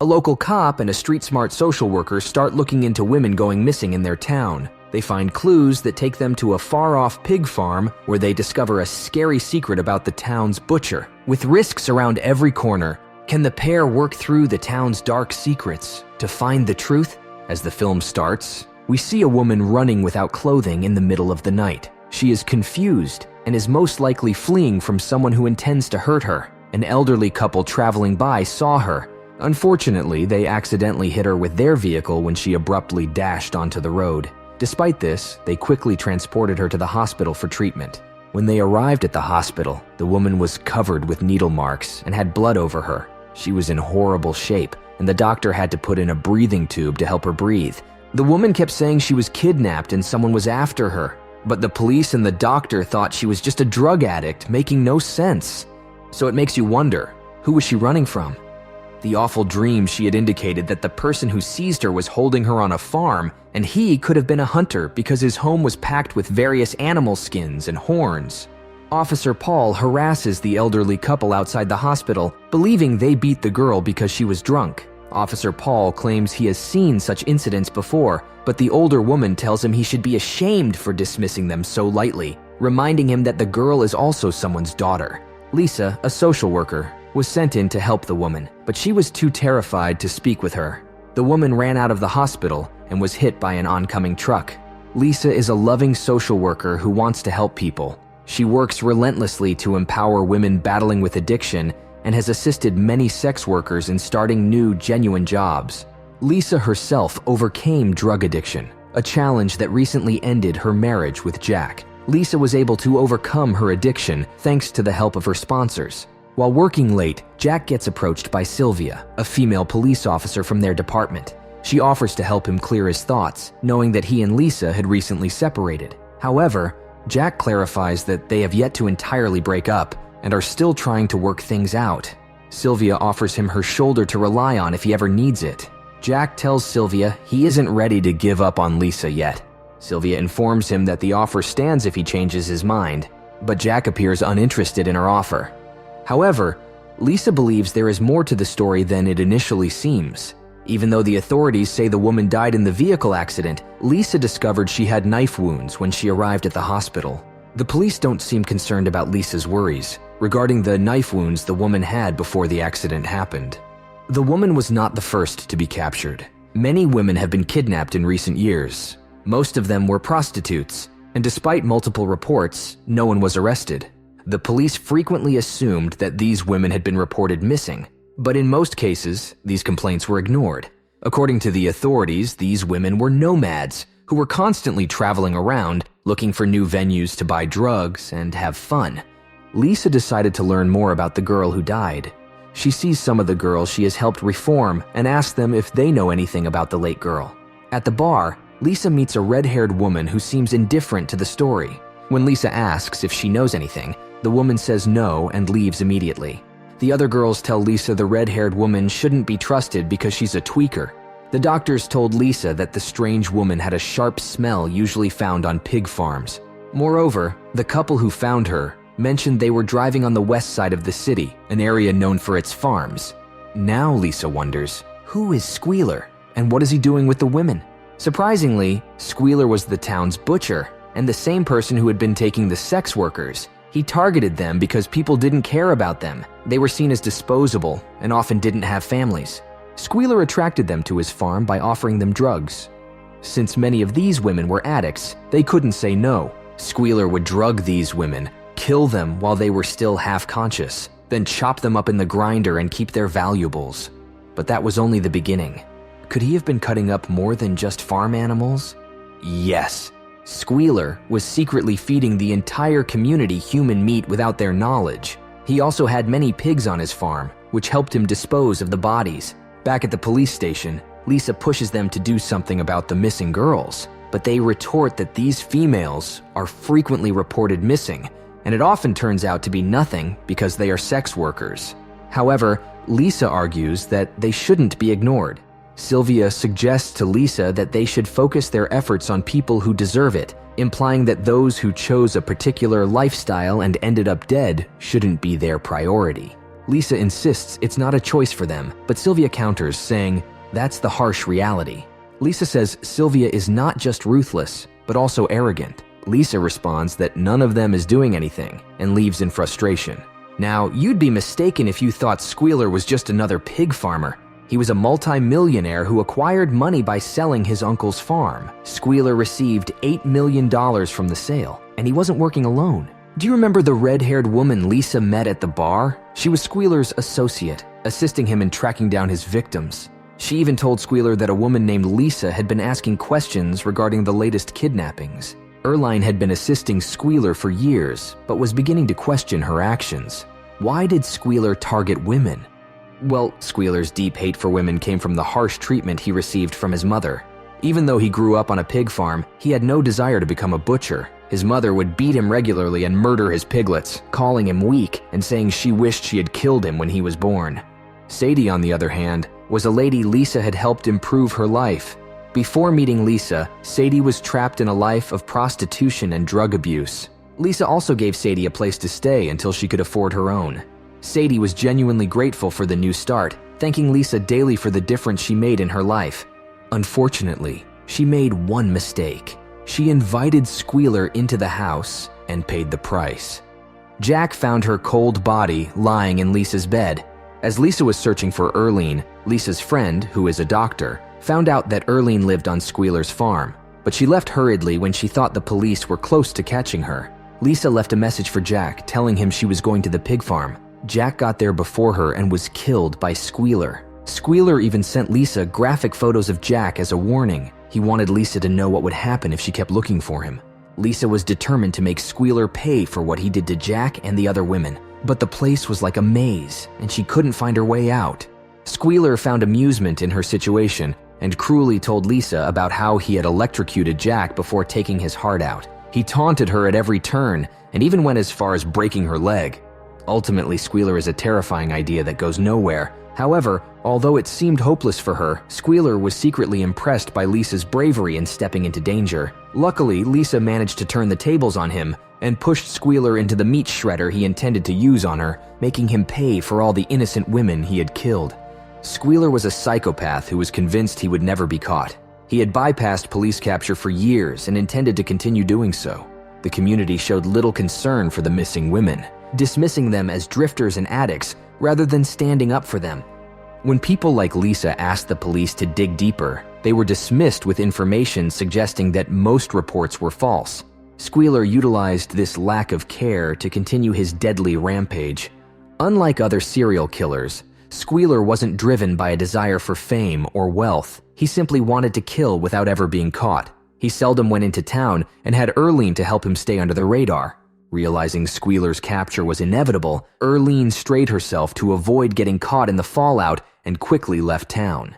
A local cop and a street-smart social worker start looking into women going missing in their town. They find clues that take them to a far-off pig farm where they discover a scary secret about the town's butcher. With risks around every corner, can the pair work through the town's dark secrets to find the truth? As the film starts, we see a woman running without clothing in the middle of the night. She is confused and is most likely fleeing from someone who intends to hurt her. An elderly couple traveling by saw her. Unfortunately, they accidentally hit her with their vehicle when she abruptly dashed onto the road. Despite this, they quickly transported her to the hospital for treatment. When they arrived at the hospital, the woman was covered with needle marks and had blood over her. She was in horrible shape, and the doctor had to put in a breathing tube to help her breathe. The woman kept saying she was kidnapped and someone was after her, but the police and the doctor thought she was just a drug addict, making no sense. So it makes you wonder, who was she running from? The awful dream she had indicated that the person who seized her was holding her on a farm, and he could have been a hunter because his home was packed with various animal skins and horns. Officer Paul harasses the elderly couple outside the hospital, believing they beat the girl because she was drunk. Officer Paul claims he has seen such incidents before, but the older woman tells him he should be ashamed for dismissing them so lightly, reminding him that the girl is also someone's daughter. Lisa, a social worker, was sent in to help the woman, but she was too terrified to speak with her. The woman ran out of the hospital and was hit by an oncoming truck. Lisa is a loving social worker who wants to help people. She works relentlessly to empower women battling with addiction and has assisted many sex workers in starting new, genuine jobs. Lisa herself overcame drug addiction, a challenge that recently ended her marriage with Jack. Lisa was able to overcome her addiction thanks to the help of her sponsors. While working late, Jack gets approached by Sylvia, a female police officer from their department. She offers to help him clear his thoughts, knowing that he and Lisa had recently separated. However, Jack clarifies that they have yet to entirely break up and are still trying to work things out. Sylvia offers him her shoulder to rely on if he ever needs it. Jack tells Sylvia he isn't ready to give up on Lisa yet. Sylvia informs him that the offer stands if he changes his mind, but Jack appears uninterested in her offer. However, Lisa believes there is more to the story than it initially seems. Even though the authorities say the woman died in the vehicle accident, Lisa discovered she had knife wounds when she arrived at the hospital. The police don't seem concerned about Lisa's worries regarding the knife wounds the woman had before the accident happened. The woman was not the first to be captured. Many women have been kidnapped in recent years. Most of them were prostitutes, and despite multiple reports, no one was arrested. The police frequently assumed that these women had been reported missing, but in most cases, these complaints were ignored. According to the authorities, these women were nomads who were constantly traveling around, looking for new venues to buy drugs and have fun. Lisa decided to learn more about the girl who died. She sees some of the girls she has helped reform and asks them if they know anything about the late girl. At the bar, Lisa meets a red-haired woman who seems indifferent to the story. When Lisa asks if she knows anything, the woman says no and leaves immediately. The other girls tell Lisa the red-haired woman shouldn't be trusted because she's a tweaker. The doctors told Lisa that the strange woman had a sharp smell usually found on pig farms. Moreover, the couple who found her mentioned they were driving on the west side of the city, an area known for its farms. Now Lisa wonders, who is Squealer and what is he doing with the women? Surprisingly, Squealer was the town's butcher and the same person who had been taking the sex workers. He targeted them because people didn't care about them. They were seen as disposable and often didn't have families. Squealer attracted them to his farm by offering them drugs. Since many of these women were addicts, they couldn't say no. Squealer would drug these women, kill them while they were still half-conscious, then chop them up in the grinder and keep their valuables. But that was only the beginning. Could he have been cutting up more than just farm animals? Yes. Squealer was secretly feeding the entire community human meat without their knowledge. He also had many pigs on his farm, which helped him dispose of the bodies. Back at the police station, Lisa pushes them to do something about the missing girls, but they retort that these females are frequently reported missing, and it often turns out to be nothing because they are sex workers. However, Lisa argues that they shouldn't be ignored. Sylvia suggests to Lisa that they should focus their efforts on people who deserve it, implying that those who chose a particular lifestyle and ended up dead shouldn't be their priority. Lisa insists it's not a choice for them, but Sylvia counters, saying, "That's the harsh reality." Lisa says Sylvia is not just ruthless, but also arrogant. Lisa responds that none of them is doing anything and leaves in frustration. Now, you'd be mistaken if you thought Squealer was just another pig farmer. He was a multi-millionaire who acquired money by selling his uncle's farm. Squealer received $8 million from the sale, and he wasn't working alone. Do you remember the red-haired woman Lisa met at the bar? She was Squealer's associate, assisting him in tracking down his victims. She even told Squealer that a woman named Lisa had been asking questions regarding the latest kidnappings. Erline had been assisting Squealer for years, but was beginning to question her actions. Why did Squealer target women? Well, Squealer's deep hate for women came from the harsh treatment he received from his mother. Even though he grew up on a pig farm, he had no desire to become a butcher. His mother would beat him regularly and murder his piglets, calling him weak and saying she wished she had killed him when he was born. Sadie, on the other hand, was a lady Lisa had helped improve her life. Before meeting Lisa, Sadie was trapped in a life of prostitution and drug abuse. Lisa also gave Sadie a place to stay until she could afford her own. Sadie was genuinely grateful for the new start, thanking Lisa daily for the difference she made in her life. Unfortunately, she made one mistake. She invited Squealer into the house and paid the price. Jack found her cold body lying in Lisa's bed. As Lisa was searching for Erline, Lisa's friend, who is a doctor, found out that Erline lived on Squealer's farm, but she left hurriedly when she thought the police were close to catching her. Lisa left a message for Jack, telling him she was going to the pig farm. Jack got there before her and was killed by Squealer. Squealer even sent Lisa graphic photos of Jack as a warning. He wanted Lisa to know what would happen if she kept looking for him. Lisa was determined to make Squealer pay for what he did to Jack and the other women, but the place was like a maze, and she couldn't find her way out. Squealer found amusement in her situation and cruelly told Lisa about how he had electrocuted Jack before taking his heart out. He taunted her at every turn and even went as far as breaking her leg. Ultimately, Squealer is a terrifying idea that goes nowhere. However, although it seemed hopeless for her, Squealer was secretly impressed by Lisa's bravery in stepping into danger. Luckily, Lisa managed to turn the tables on him and pushed Squealer into the meat shredder he intended to use on her, making him pay for all the innocent women he had killed. Squealer was a psychopath who was convinced he would never be caught. He had bypassed police capture for years and intended to continue doing so. The community showed little concern for the missing women, dismissing them as drifters and addicts rather than standing up for them. When people like Lisa asked the police to dig deeper, they were dismissed with information suggesting that most reports were false. Squealer utilized this lack of care to continue his deadly rampage. Unlike other serial killers, Squealer wasn't driven by a desire for fame or wealth. He simply wanted to kill without ever being caught. He seldom went into town and had Erline to help him stay under the radar. Realizing Squealer's capture was inevitable, Erline strayed herself to avoid getting caught in the fallout and quickly left town.